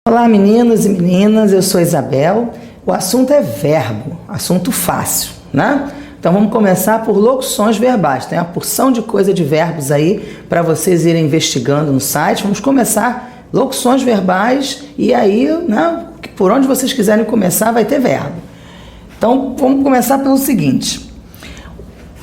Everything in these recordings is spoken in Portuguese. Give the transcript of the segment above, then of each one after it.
Olá meninos e meninas, eu sou Isabel. O assunto é verbo, assunto fácil, né? Então vamos começar por locuções verbais. Tem uma porção de coisa de verbos aí para vocês irem investigando no site. Vamos começar locuções verbais e aí, né, por onde vocês quiserem começar vai ter verbo. Então vamos começar pelo seguinte.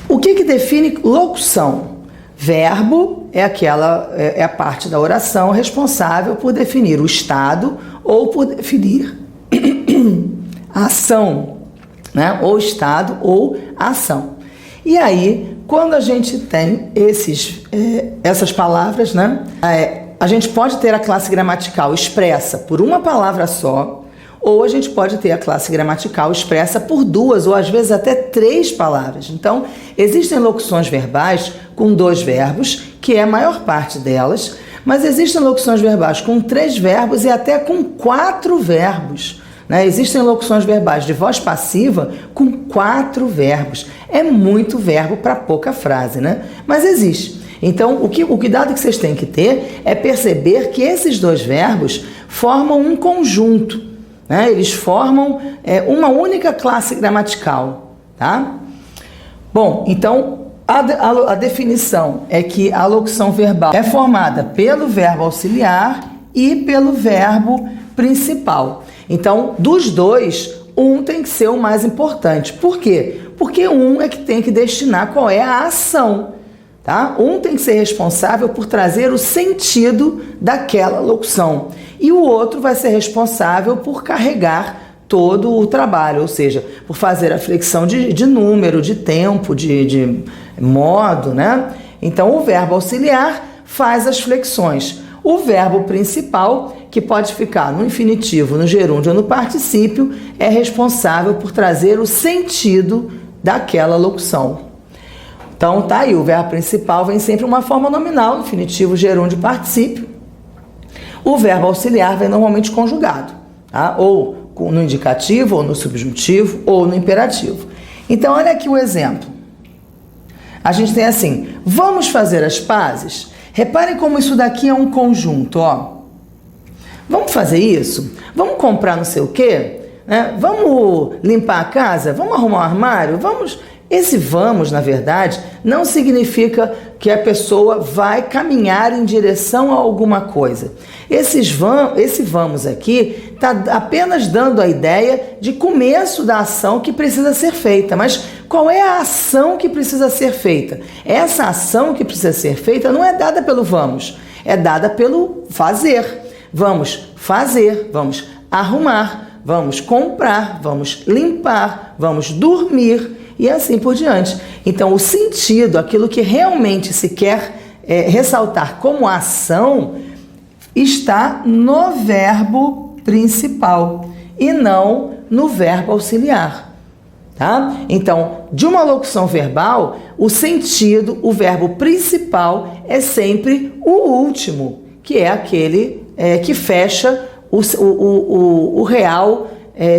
O que define locução? Verbo é a parte da oração responsável por definir o estado ou por definir a ação, né? Ou estado ou ação. E aí, quando a gente tem essas palavras, né? A gente pode ter a classe gramatical expressa por uma palavra só, ou a gente pode ter a classe gramatical expressa por duas ou às vezes até três palavras. Então, existem locuções verbais com dois verbos, que é a maior parte delas, mas existem locuções verbais com três verbos e até com quatro verbos, né? Existem locuções verbais de voz passiva com quatro verbos. É muito verbo para pouca frase, né? Mas existe. Então, o cuidado que vocês têm que ter é perceber que esses dois verbos formam um conjunto, né? Eles formam uma única classe gramatical, tá? Bom, então a definição é que a locução verbal é formada pelo verbo auxiliar e pelo verbo principal. Então, dos dois, um tem que ser o mais importante. Por quê? Porque um é que tem que destinar qual é a ação, tá? Um tem que ser responsável por trazer o sentido daquela locução. E o outro vai ser responsável por carregar todo o trabalho, ou seja, por fazer a flexão de número, de tempo, de modo, né? Então, o verbo auxiliar faz as flexões. O verbo principal, que pode ficar no infinitivo, no gerúndio ou no particípio, é responsável por trazer o sentido daquela locução. Então, tá aí, o verbo principal vem sempre uma forma nominal, infinitivo, gerúndio, particípio. O verbo auxiliar vem normalmente conjugado, tá? Ou no indicativo, ou no subjuntivo, ou no imperativo. Então, olha aqui o exemplo. A gente tem assim, vamos fazer as pazes? Reparem como isso daqui é um conjunto, ó. Vamos fazer isso? Vamos comprar não sei o quê? Né? Vamos limpar a casa? Vamos arrumar um armário? Vamos... Esse vamos, na verdade, não significa que a pessoa vai caminhar em direção a alguma coisa. Esse vamos aqui está apenas dando a ideia de começo da ação que precisa ser feita. Mas qual é a ação que precisa ser feita? Essa ação que precisa ser feita não é dada pelo vamos, é dada pelo fazer. Vamos fazer, vamos arrumar, vamos comprar, vamos limpar, vamos dormir, e assim por diante. Então, o sentido, aquilo que realmente se quer ressaltar como ação, está no verbo principal e não no verbo auxiliar, tá? Então, de uma locução verbal, o sentido, o verbo principal é sempre o último, que é aquele que fecha o real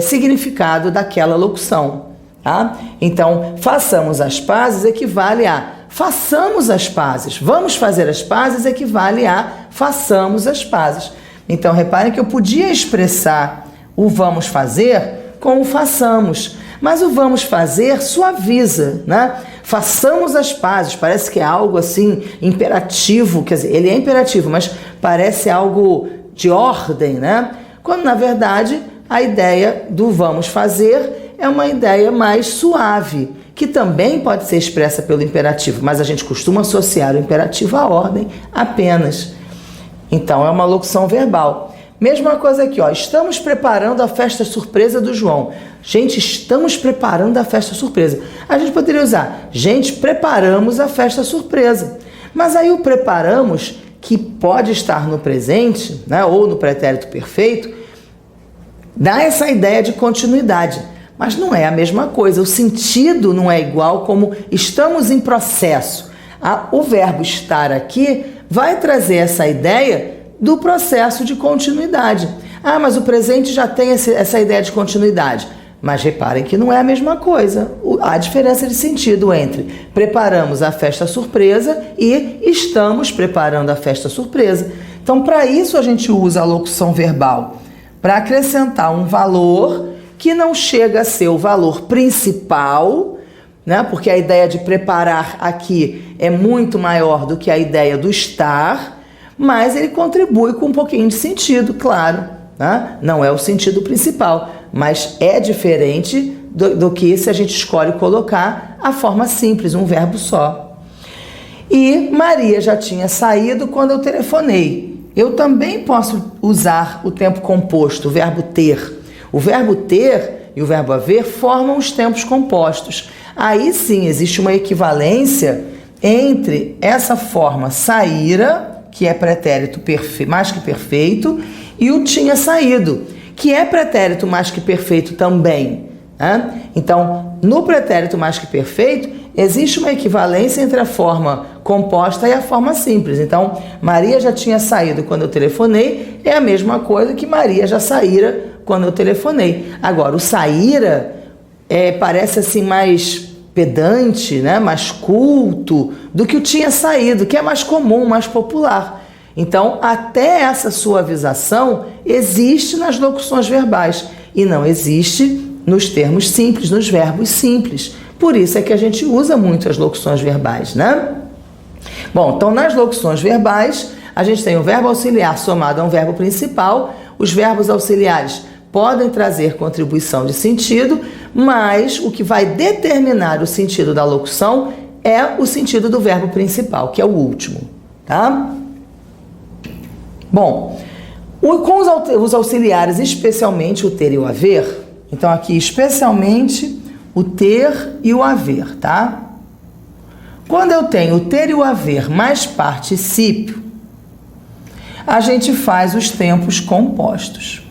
significado daquela locução. Tá? Então, façamos as pazes equivale a façamos as pazes. Vamos fazer as pazes equivale a façamos as pazes. Então, reparem que eu podia expressar o vamos fazer com o façamos, mas o vamos fazer suaviza, né? Façamos as pazes, parece que é algo assim imperativo, quer dizer, ele é imperativo, mas parece algo de ordem, né? Quando, na verdade, a ideia do vamos fazer é uma ideia mais suave, que também pode ser expressa pelo imperativo, mas a gente costuma associar o imperativo à ordem apenas. Então, é uma locução verbal. Mesma coisa aqui, ó, estamos preparando a festa surpresa do João. Gente, estamos preparando a festa surpresa. A gente poderia usar, gente, preparamos a festa surpresa. Mas aí o preparamos, que pode estar no presente, né, ou no pretérito perfeito, dá essa ideia de continuidade. Mas não é a mesma coisa, o sentido não é igual como estamos em processo. O verbo estar aqui vai trazer essa ideia do processo de continuidade. Ah, mas o presente já tem essa ideia de continuidade. Mas reparem que não é a mesma coisa. Há diferença de sentido entre preparamos a festa surpresa e estamos preparando a festa surpresa. Então, para isso a gente usa a locução verbal. para acrescentar um valor que não chega a ser o valor principal, né? Porque a ideia de preparar aqui é muito maior do que a ideia do estar, mas ele contribui com um pouquinho de sentido, claro, né? Não é o sentido principal, mas é diferente do que se a gente escolhe colocar a forma simples, um verbo só. E Maria já tinha saído quando eu telefonei. Eu também posso usar o tempo composto, o verbo ter. O verbo ter e o verbo haver formam os tempos compostos. Aí sim existe uma equivalência entre essa forma saíra, que é pretérito mais que perfeito, e o tinha saído, que é pretérito mais que perfeito também. Né? Então, no pretérito mais que perfeito, existe uma equivalência entre a forma composta e a forma simples. Então, Maria já tinha saído quando eu telefonei, é a mesma coisa que Maria já saíra quando eu telefonei. Agora, o saíra parece assim mais pedante, né? Mais culto do que o tinha saído, que é mais comum, mais popular. Então, até essa suavização existe nas locuções verbais e não existe nos termos simples, nos verbos simples. Por isso é que a gente usa muito as locuções verbais, né? Bom, então nas locuções verbais, a gente tem o verbo auxiliar somado a um verbo principal. Os verbos auxiliares podem trazer contribuição de sentido, mas o que vai determinar o sentido da locução é o sentido do verbo principal, que é o último, tá? Bom, com os auxiliares, especialmente o ter e o haver, então aqui especialmente o ter e o haver, tá? Quando eu tenho o ter e o haver mais particípio, a gente faz os tempos compostos.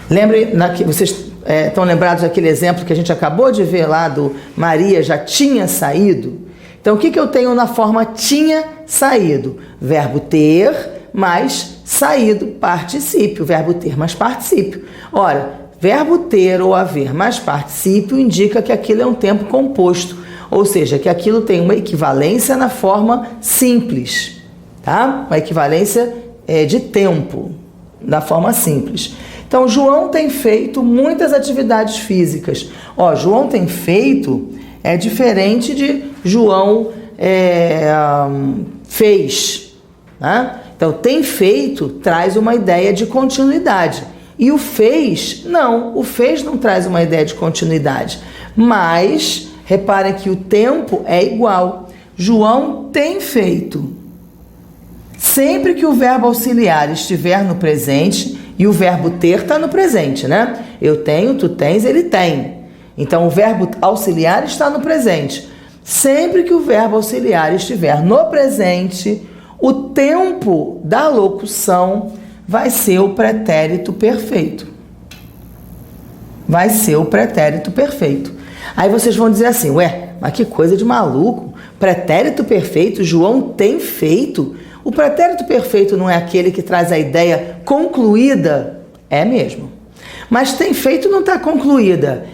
Lembrem, vocês estão lembrados daquele exemplo que a gente acabou de ver lá do Maria já tinha saído? Então o que eu tenho na forma tinha saído? Verbo ter mais saído, particípio, verbo ter mais particípio. Ora, verbo ter ou haver mais particípio indica que aquilo é um tempo composto, ou seja, que aquilo tem uma equivalência na forma simples, tá? Uma equivalência de tempo, na forma simples. Então, João tem feito muitas atividades físicas. Ó, João tem feito é diferente de João fez, né? Então, tem feito traz uma ideia de continuidade. E o fez não traz uma ideia de continuidade. Mas, reparem que o tempo é igual. João tem feito. Sempre que o verbo auxiliar estiver no presente, e o verbo ter está no presente, né? Eu tenho, tu tens, ele tem. Então, o verbo auxiliar está no presente. Sempre que o verbo auxiliar estiver no presente, o tempo da locução vai ser o pretérito perfeito. Vai ser o pretérito perfeito. Aí vocês vão dizer assim, ué, mas que coisa de maluco. Pretérito perfeito, João tem feito. O pretérito perfeito não é aquele que traz a ideia concluída? É mesmo. Mas tem feito não está concluída?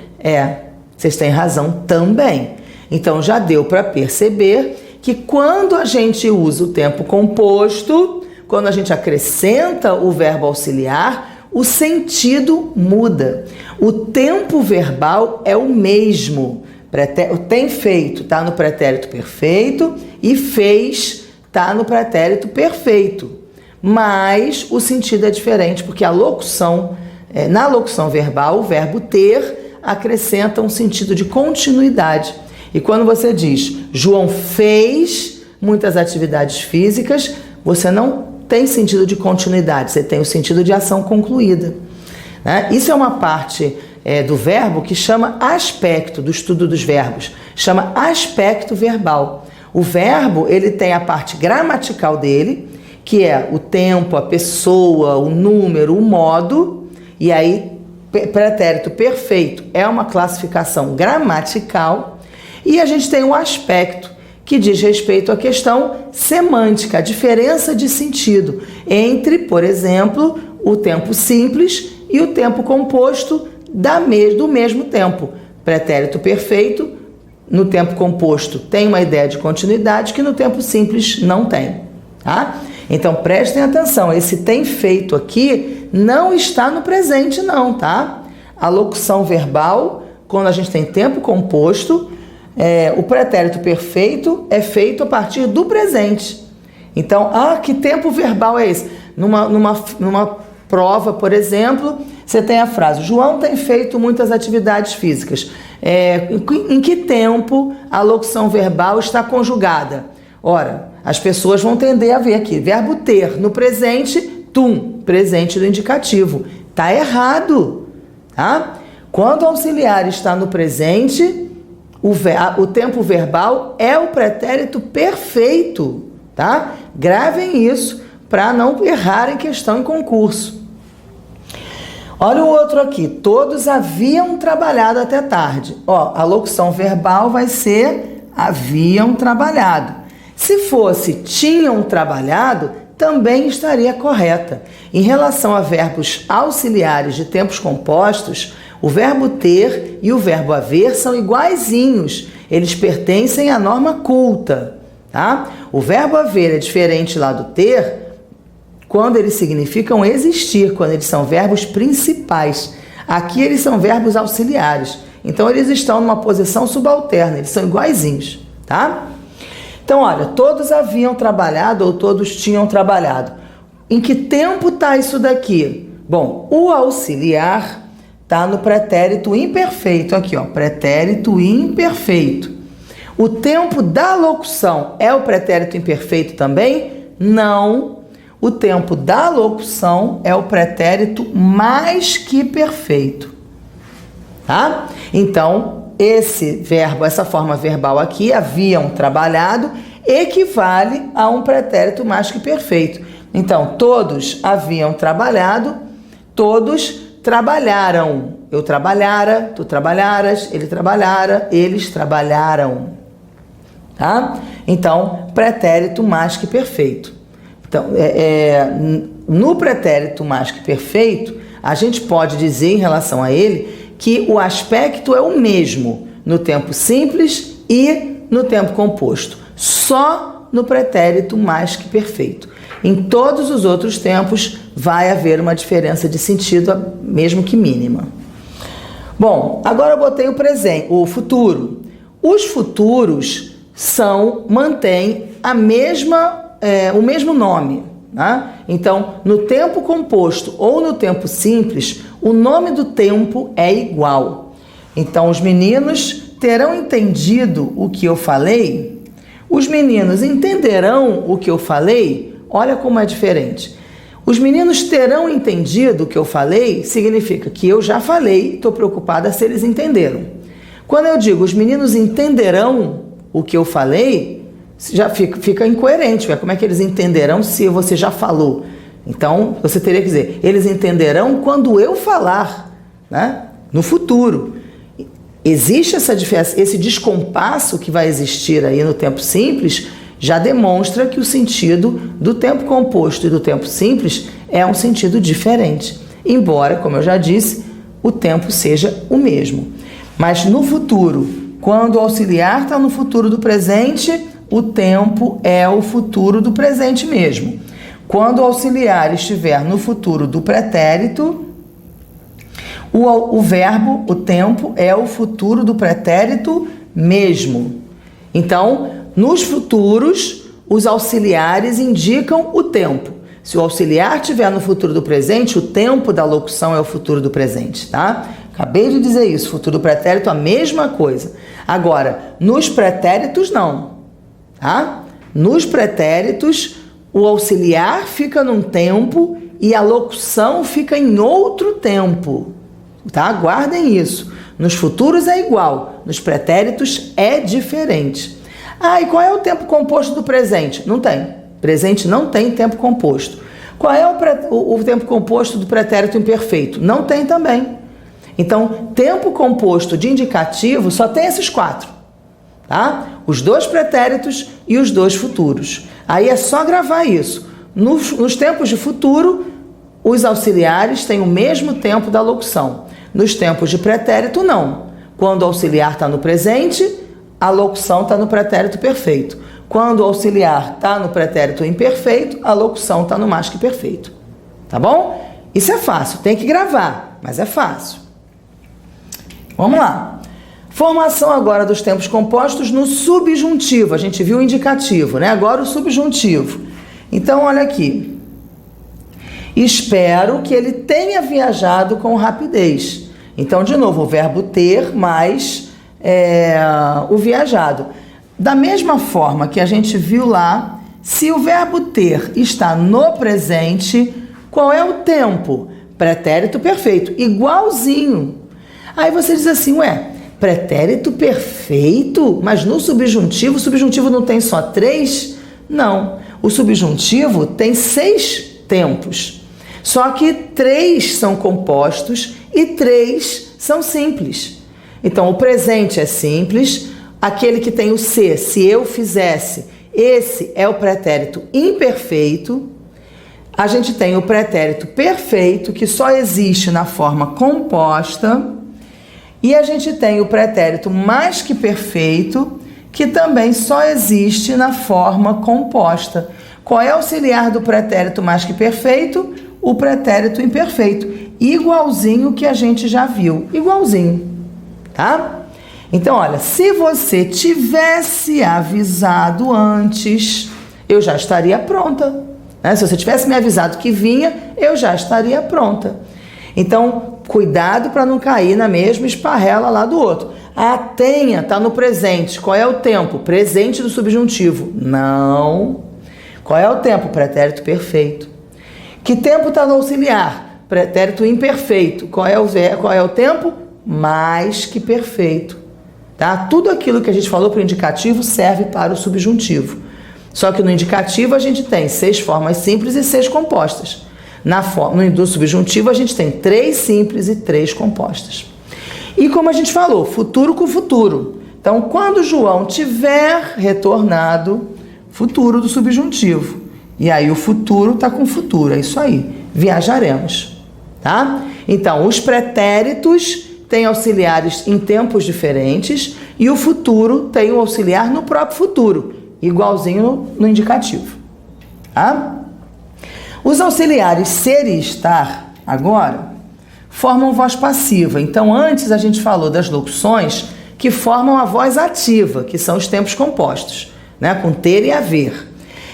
Vocês têm razão também. Então já deu para perceber que quando a gente usa o tempo composto, quando a gente acrescenta o verbo auxiliar, o sentido muda. O tempo verbal é o mesmo. O tem feito está no pretérito perfeito e fez está no pretérito perfeito. Mas o sentido é diferente, porque a locução, na locução verbal, o verbo ter acrescenta um sentido de continuidade. E quando você diz, João fez muitas atividades físicas, você não tem sentido de continuidade, você tem o sentido de ação concluída. Né? Isso é uma parte do verbo que chama aspecto, do estudo dos verbos, chama aspecto verbal. O verbo, ele tem a parte gramatical dele, que é o tempo, a pessoa, o número, o modo, e aí pretérito perfeito é uma classificação gramatical, e a gente tem um aspecto que diz respeito à questão semântica, a diferença de sentido entre, por exemplo, o tempo simples e o tempo composto do mesmo tempo. Pretérito perfeito, no tempo composto, tem uma ideia de continuidade que no tempo simples não tem. Tá? Então, prestem atenção, esse tem feito aqui não está no presente não, tá? A locução verbal, quando a gente tem tempo composto, o pretérito perfeito é feito a partir do presente. Então, que tempo verbal é esse? Numa prova, por exemplo, você tem a frase: João tem feito muitas atividades físicas. Em que tempo a locução verbal está conjugada? Ora, as pessoas vão tender a ver aqui, verbo ter no presente, tum, presente do indicativo. Tá errado, tá? Quando o auxiliar está no presente, o tempo verbal é o pretérito perfeito, tá? Gravem isso para não errar em questão em concurso. Olha o outro aqui, todos haviam trabalhado até tarde. A locução verbal vai ser haviam trabalhado. Se fosse tinham trabalhado, também estaria correta. Em relação a verbos auxiliares de tempos compostos, o verbo ter e o verbo haver são iguaizinhos. Eles pertencem à norma culta, tá? O verbo haver é diferente lá do ter quando eles significam existir, quando eles são verbos principais. Aqui eles são verbos auxiliares. Então eles estão numa posição subalterna, eles são iguaizinhos, tá? Então, olha, todos haviam trabalhado ou todos tinham trabalhado. Em que tempo está isso daqui? Bom, o auxiliar está no pretérito imperfeito. Aqui, pretérito imperfeito. O tempo da locução é o pretérito imperfeito também? Não. O tempo da locução é o pretérito mais que perfeito. Tá? Então, esse verbo, essa forma verbal aqui, haviam trabalhado, equivale a um pretérito mais que perfeito. Então, todos haviam trabalhado, todos trabalharam. Eu trabalhara, tu trabalharas, ele trabalhara, eles trabalharam. Tá? Então, pretérito mais que perfeito. Então, no pretérito mais que perfeito, a gente pode dizer em relação a ele que o aspecto é o mesmo no tempo simples e no tempo composto, só no pretérito mais que perfeito. Em todos os outros tempos vai haver uma diferença de sentido, mesmo que mínima. Bom, agora eu botei o futuro. Os futuros mantêm o mesmo nome. Tá? Então, no tempo composto ou no tempo simples, o nome do tempo é igual. Então, os meninos terão entendido o que eu falei? Os meninos entenderão o que eu falei? Olha como é diferente. Os meninos terão entendido o que eu falei significa que eu já falei, estou preocupada se eles entenderam. Quando eu digo os meninos entenderão o que eu falei, já fica incoerente. Como é que eles entenderão se você já falou? Então, você teria que dizer, eles entenderão quando eu falar, né? No futuro. Existe esse descompasso que vai existir aí no tempo simples, já demonstra que o sentido do tempo composto e do tempo simples é um sentido diferente. Embora, como eu já disse, o tempo seja o mesmo. Mas no futuro, quando o auxiliar está no futuro do presente, o tempo é o futuro do presente mesmo. Quando o auxiliar estiver no futuro do pretérito, o verbo, o tempo, é o futuro do pretérito mesmo. Então, nos futuros, os auxiliares indicam o tempo. Se o auxiliar estiver no futuro do presente, o tempo da locução é o futuro do presente, tá? Acabei de dizer isso, futuro do pretérito, a mesma coisa. Agora, nos pretéritos, não. Tá? Nos pretéritos, o auxiliar fica num tempo e a locução fica em outro tempo. Tá? Guardem isso. Nos futuros é igual, nos pretéritos é diferente. E qual é o tempo composto do presente? Não tem. Presente não tem tempo composto. Qual é o tempo composto do pretérito imperfeito? Não tem também. Então, tempo composto de indicativo só tem esses 4. Tá? Os 2 pretéritos e os 2 futuros. Aí é só gravar isso. Nos tempos de futuro, os auxiliares têm o mesmo tempo da locução. Nos tempos de pretérito, não. Quando o auxiliar está no presente, a locução está no pretérito perfeito. Quando o auxiliar está no pretérito imperfeito, a locução está no mais que perfeito. Tá bom? Isso é fácil, tem que gravar, mas é fácil. Vamos lá. Formação agora dos tempos compostos no subjuntivo. A gente viu o indicativo, né? Agora o subjuntivo. Então, olha aqui. Espero que ele tenha viajado com rapidez. Então, de novo, o verbo ter mais o viajado. Da mesma forma que a gente viu lá, se o verbo ter está no presente, qual é o tempo? Pretérito perfeito, igualzinho. Aí você diz assim, ué, pretérito perfeito? Mas no subjuntivo, o subjuntivo não tem só 3? Não, o subjuntivo tem 6 tempos. Só que 3 são compostos e 3 são simples. Então, o presente é simples, aquele que tem o se eu fizesse, esse é o pretérito imperfeito. A gente tem o pretérito perfeito, que só existe na forma composta. E a gente tem o pretérito mais que perfeito, que também só existe na forma composta. Qual é o auxiliar do pretérito mais que perfeito? O pretérito imperfeito, igualzinho que a gente já viu, igualzinho, tá? Então, olha, se você tivesse avisado antes, eu já estaria pronta, né? Se você tivesse me avisado que vinha, eu já estaria pronta. Então, cuidado para não cair na mesma esparrela lá do outro. A tenha está no presente. Qual é o tempo? Presente do subjuntivo. Não. Qual é o tempo? Pretérito perfeito. Que tempo está no auxiliar? Pretérito imperfeito. Qual é o tempo? Mais que perfeito. Tá? Tudo aquilo que a gente falou para o indicativo serve para o subjuntivo. Só que no indicativo a gente tem 6 formas simples e 6 compostas. No subjuntivo a gente tem 3 simples e 3 compostas. E como a gente falou, futuro com futuro. Então, quando João tiver retornado, futuro do subjuntivo. E aí o futuro está com futuro, é isso aí. Viajaremos, tá? Então, os pretéritos têm auxiliares em tempos diferentes e o futuro tem o auxiliar no próprio futuro, igualzinho no indicativo, tá? Os auxiliares ser e estar, agora, formam voz passiva. Então, antes a gente falou das locuções que formam a voz ativa, que são os tempos compostos, né? Com ter e haver.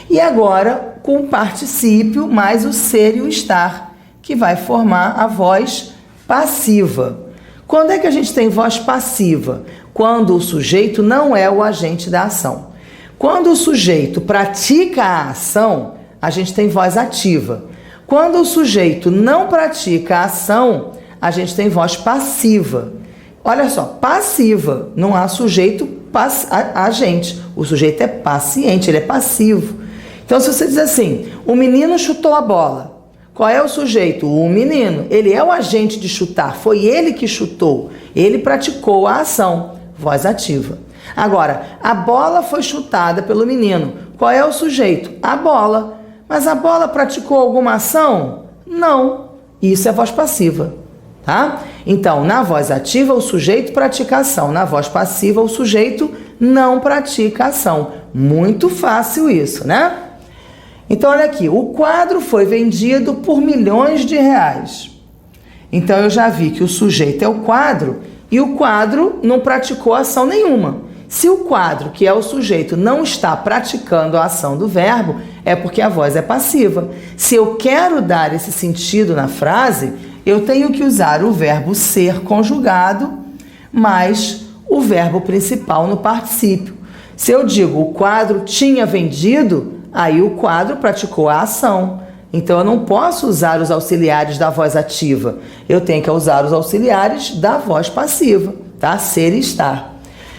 E agora, com o particípio mais o ser e o estar, que vai formar a voz passiva. Quando é que a gente tem voz passiva? Quando o sujeito não é o agente da ação. Quando o sujeito pratica a ação, a gente tem voz ativa. Quando o sujeito não pratica a ação, a gente tem voz passiva. Olha só, passiva, não há sujeito agente. O sujeito é paciente, ele é passivo. Então, se você diz assim, o menino chutou a bola, qual é o sujeito? O menino. Ele é o agente de chutar, foi ele que chutou, ele praticou a ação, voz ativa. Agora, a bola foi chutada pelo menino, qual é o sujeito? A bola. Mas a bola praticou alguma ação? Não. Isso é voz passiva, tá? Então, na voz ativa, o sujeito pratica a ação. Na voz passiva, o sujeito não pratica a ação. Muito fácil isso, né? Então, olha aqui. O quadro foi vendido por milhões de reais. Então, eu já vi que o sujeito é o quadro e o quadro não praticou ação nenhuma. Se o quadro, que é o sujeito, não está praticando a ação do verbo, é porque a voz é passiva. Se eu quero dar esse sentido na frase, eu tenho que usar o verbo ser conjugado mais o verbo principal no particípio. Se eu digo o quadro tinha vendido, aí o quadro praticou a ação. Então eu não posso usar os auxiliares da voz ativa. Eu tenho que usar os auxiliares da voz passiva, tá? Ser e estar.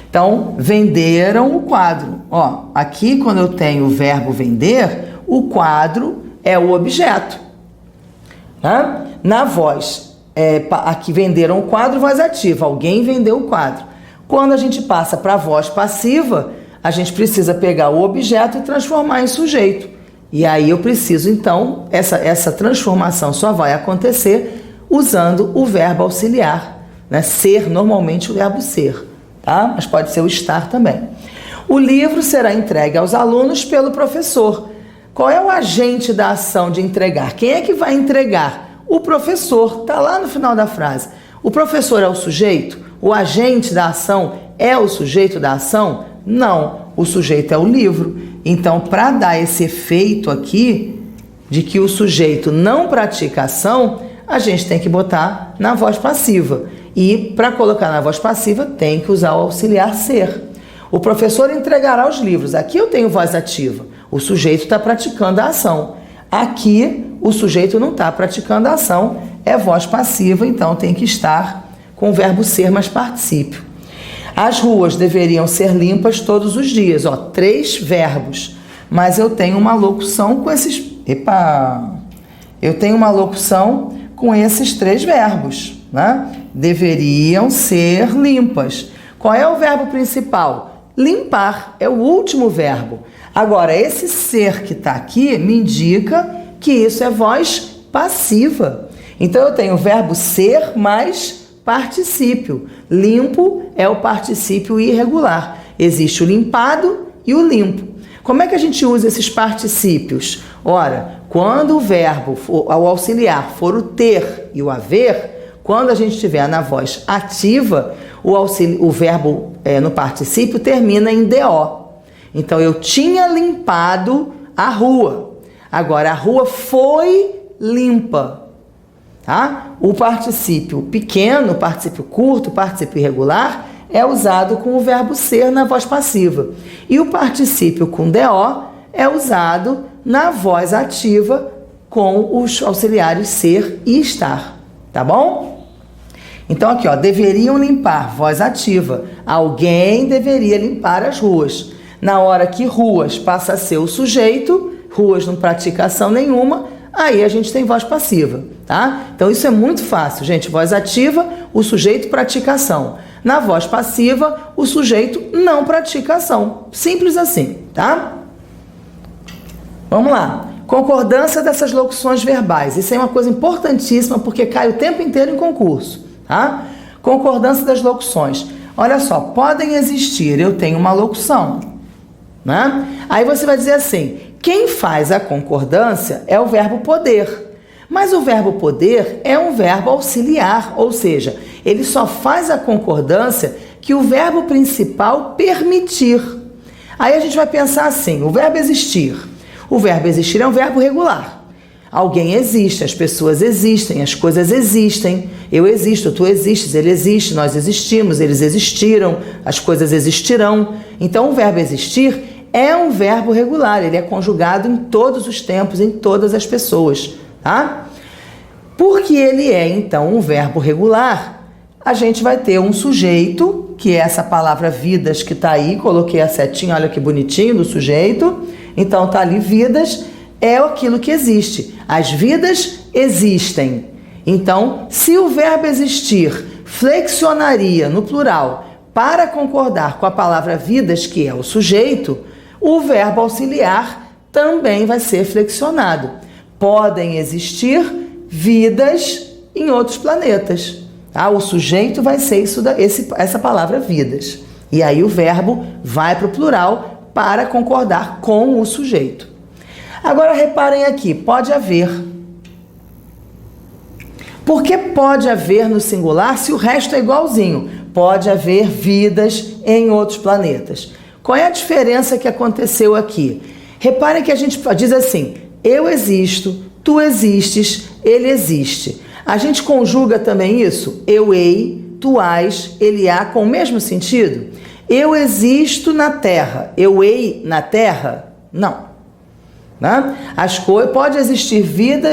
Então, venderam o quadro. Ó, aqui quando eu tenho o verbo vender, o quadro é o objeto. Tá? Na voz, aqui venderam o quadro, voz ativa. Alguém vendeu o quadro. Quando a gente passa para a voz passiva, a gente precisa pegar o objeto e transformar em sujeito. E aí eu preciso, então, essa transformação só vai acontecer usando o verbo auxiliar, né? Ser, normalmente o verbo ser. Tá? Mas pode ser o estar também. O livro será entregue aos alunos pelo professor. Qual é o agente da ação de entregar? Quem é que vai entregar? O professor, está lá no final da frase. O professor é o sujeito? O agente da ação é o sujeito da ação? Não, o sujeito é o livro. Então, para dar esse efeito aqui, de que o sujeito não pratica ação, a gente tem que botar na voz passiva. E para colocar na voz passiva, tem que usar o auxiliar ser. O professor entregará os livros. Aqui eu tenho voz ativa. O sujeito está praticando a ação. Aqui, o sujeito não está praticando a ação. É voz passiva, então tem que estar com o verbo ser mais particípio. As ruas deveriam ser limpas todos os dias. 3 verbos. Mas eu tenho uma locução com esses... Eu tenho uma locução com esses 3 verbos, né? Deveriam ser limpas. Qual é o verbo principal? Limpar, é o último verbo. Agora, esse ser que está aqui me indica que isso é voz passiva. Então, eu tenho o verbo ser mais particípio. Limpo é o particípio irregular. Existe o limpado e o limpo. Como é que a gente usa esses particípios? Ora, quando o verbo, o auxiliar, for o ter e o haver, quando a gente estiver na voz ativa, o verbo no particípio termina em DO. Então, eu tinha limpado a rua. Agora, a rua foi limpa. Tá? O particípio pequeno, o particípio curto, o particípio irregular é usado com o verbo ser na voz passiva. E o particípio com DO é usado na voz ativa com os auxiliares ser e estar. Tá bom? Então aqui, deveriam limpar, voz ativa. Alguém deveria limpar as ruas. Na hora que ruas passa a ser o sujeito, ruas não pratica ação nenhuma, aí a gente tem voz passiva, tá? Então isso é muito fácil, gente. Voz ativa, o sujeito pratica ação. Na voz passiva, o sujeito não pratica ação. Simples assim, tá? Vamos lá. Concordância dessas locuções verbais. Isso é uma coisa importantíssima porque cai o tempo inteiro em concurso, tá? Concordância das locuções. Olha só, podem existir, eu tenho uma locução, né? Aí você vai dizer assim, quem faz a concordância é o verbo poder. Mas o verbo poder é um verbo auxiliar, ou seja, ele só faz a concordância que o verbo principal permitir. Aí a gente vai pensar assim, o verbo existir. O verbo existir é um verbo regular. Alguém existe, as pessoas existem, as coisas existem. Eu existo, tu existes, ele existe, nós existimos, eles existiram, as coisas existirão. Então o verbo existir é um verbo regular, ele é conjugado em todos os tempos, em todas as pessoas, tá? Porque ele é, então, um verbo regular, a gente vai ter um sujeito, que é essa palavra vidas que está aí, coloquei a setinha, olha que bonitinho do sujeito, então está ali vidas, é aquilo que existe. As vidas existem. Então, se o verbo existir flexionaria no plural para concordar com a palavra vidas, que é o sujeito, o verbo auxiliar também vai ser flexionado. Podem existir vidas em outros planetas. Tá? O sujeito vai ser essa palavra vidas. E aí o verbo vai para o plural para concordar com o sujeito. Agora reparem aqui, pode haver. Por que pode haver no singular se o resto é igualzinho? Pode haver vidas em outros planetas. Qual é a diferença que aconteceu aqui? Reparem que a gente diz assim, eu existo, tu existes, ele existe. A gente conjuga também isso, eu hei, tu hás, ele há, com o mesmo sentido? Eu existo na Terra, eu hei na Terra? Não. Né? Pode existir vida,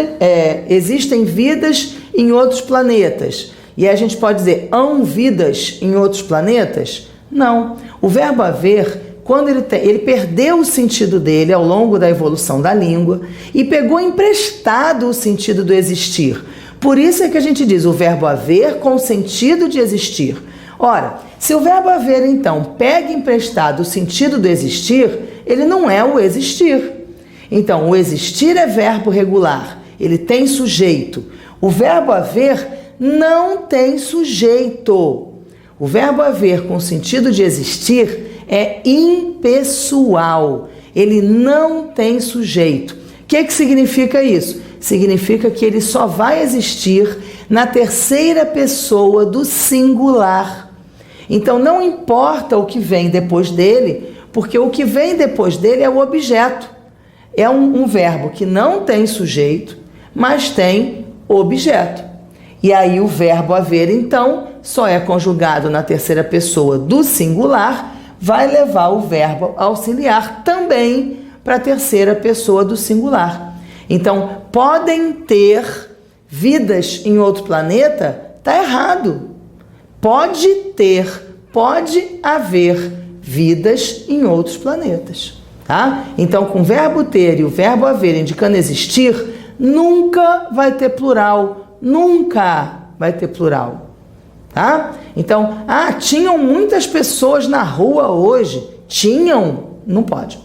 existem vidas em outros planetas. E a gente pode dizer, hão vidas em outros planetas? Não. O verbo haver, quando ele perdeu o sentido dele ao longo da evolução da língua e pegou emprestado o sentido do existir. Por isso é que a gente diz o verbo haver com o sentido de existir. Ora, se o verbo haver, então, pega emprestado o sentido do existir, ele não é o existir. Então, o existir é verbo regular, ele tem sujeito. O verbo haver não tem sujeito. O verbo haver com o sentido de existir é impessoal, ele não tem sujeito. O que significa isso? significa que ele só vai existir na terceira pessoa do singular. Então não importa o que vem depois dele, porque o que vem depois dele é o objeto. É um verbo que não tem sujeito, mas tem objeto. E aí o verbo haver, então, só é conjugado na terceira pessoa do singular, vai levar o verbo auxiliar também para a terceira pessoa do singular. Então, podem ter vidas em outro planeta? Está errado. Pode haver vidas em outros planetas. Tá? Então, com o verbo ter e o verbo haver indicando existir, nunca vai ter plural. Nunca vai ter plural. Tá? Então, tinham muitas pessoas na rua hoje. Tinham? Não pode.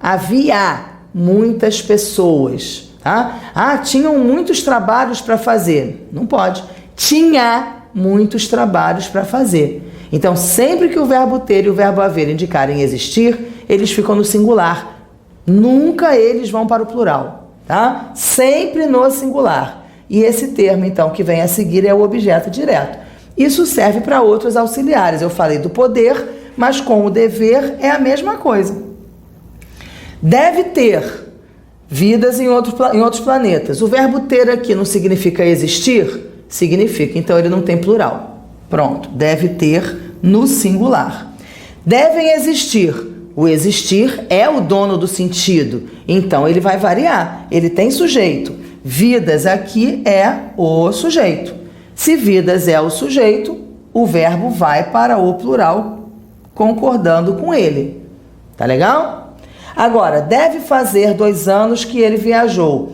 Havia muitas pessoas. Tá? Tinham muitos trabalhos para fazer. Não pode. Tinha muitos trabalhos para fazer. Então, sempre que o verbo ter e o verbo haver indicarem existir, eles ficam no singular. Nunca eles vão para o plural, tá? Sempre no singular. E esse termo, então, que vem a seguir é o objeto direto. Isso serve para outros auxiliares. Eu falei do poder, mas com o dever é a mesma coisa. Deve ter vidas em outros planetas. O verbo ter aqui não significa existir? Significa, então ele não tem plural. Pronto, deve ter no singular. Devem existir. O existir é o dono do sentido, então ele vai variar. Ele tem sujeito. Vidas aqui é o sujeito. Se vidas é o sujeito, o verbo vai para o plural, concordando com ele. Tá legal? Agora, deve fazer 2 anos que ele viajou.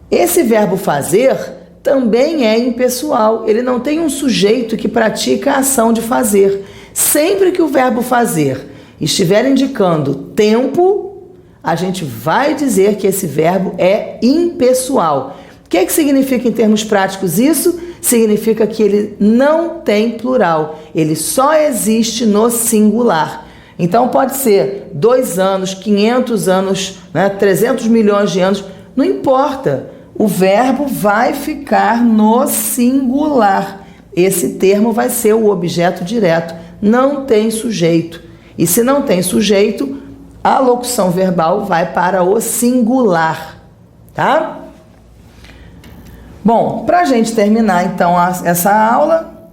Esse verbo fazer também é impessoal, ele não tem um sujeito que pratica a ação de fazer. Sempre que o verbo fazer estiver indicando tempo, a gente vai dizer que esse verbo é impessoal. O que significa em termos práticos isso? Significa que ele não tem plural, ele só existe no singular. Então pode ser 2 anos, 500 anos, 300 milhões de anos, não importa. O verbo vai ficar no singular. Esse termo vai ser o objeto direto. Não tem sujeito. E se não tem sujeito, a locução verbal vai para o singular. Tá? Bom, para a gente terminar então essa aula,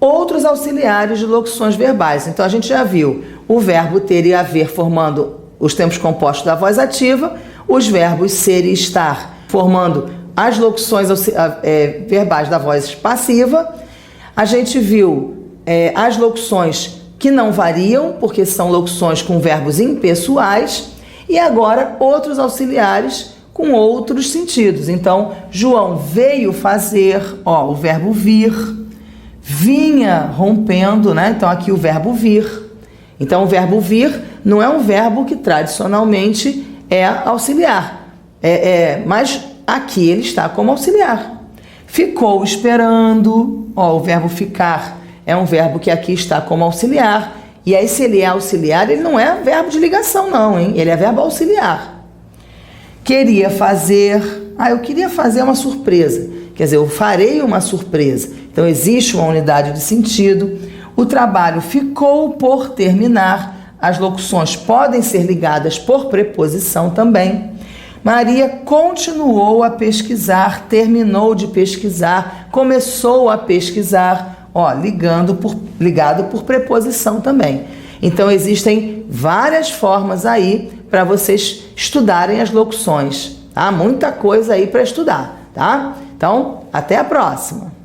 outros auxiliares de locuções verbais. Então a gente já viu o verbo ter e haver formando os tempos compostos da voz ativa, os verbos ser e estar formando as locuções verbais da voz passiva. A gente viu as locuções que não variam, porque são locuções com verbos impessoais, e agora outros auxiliares com outros sentidos. Então, João veio fazer, o verbo vir, vinha rompendo, Então, aqui o verbo vir. Então, o verbo vir não é um verbo que tradicionalmente é auxiliar. Mas aqui ele está como auxiliar. Ficou esperando, o verbo ficar é um verbo que aqui está como auxiliar. E aí, se ele é auxiliar, ele não é verbo de ligação, não, hein? Ele é verbo auxiliar. Queria fazer, eu queria fazer uma surpresa. Quer dizer, eu farei uma surpresa. Então, existe uma unidade de sentido. O trabalho ficou por terminar. As locuções podem ser ligadas por preposição também. Maria continuou a pesquisar, terminou de pesquisar, começou a pesquisar, ligado por preposição também. Então, existem várias formas aí para vocês estudarem as locuções, tá? Muita coisa aí para estudar, tá? Então, até a próxima!